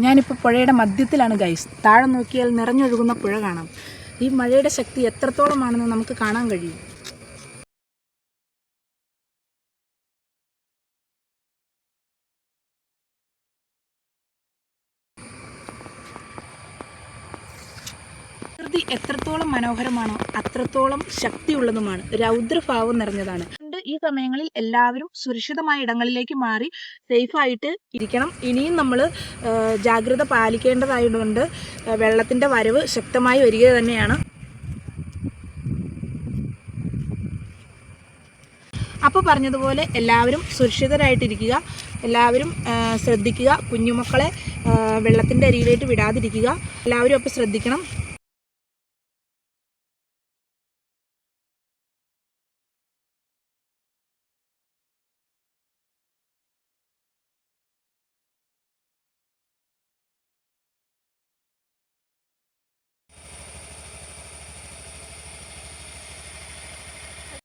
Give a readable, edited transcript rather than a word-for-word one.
ഞാനിപ്പോൾ പുഴയുടെ മധ്യത്തിലാണ് ഗൈസ്. താഴെ നോക്കിയാൽ നിറഞ്ഞൊഴുകുന്ന പുഴ കാണാം. ഈ മഴയുടെ ശക്തി എത്രത്തോളമാണെന്ന് നമുക്ക് കാണാൻ കഴിയും. പ്രകൃതി എത്രത്തോളം മനോഹരമാണോ അത്രത്തോളം ശക്തിയുള്ളതുമാണ്, രൗദ്രഭാവം നിറഞ്ഞതാണ്. ഈ സമയങ്ങളിൽ എല്ലാവരും സുരക്ഷിതമായ ഇടങ്ങളിലേക്ക് മാറി സേഫായിട്ട് ഇരിക്കണം. ഇനിയും നമ്മൾ ജാഗ്രത പാലിക്കേണ്ടതായതുകൊണ്ട് വെള്ളത്തിൻ്റെ വരവ് ശക്തമായി വരിക തന്നെയാണ്. അപ്പോൾ പറഞ്ഞതുപോലെ എല്ലാവരും സുരക്ഷിതരായിട്ടിരിക്കുക, എല്ലാവരും ശ്രദ്ധിക്കുക, കുഞ്ഞുമക്കളെ വെള്ളത്തിൻ്റെ അരിയിലേക്ക് വിടാതിരിക്കുക, എല്ലാവരും അപ്പോൾ ശ്രദ്ധിക്കണം.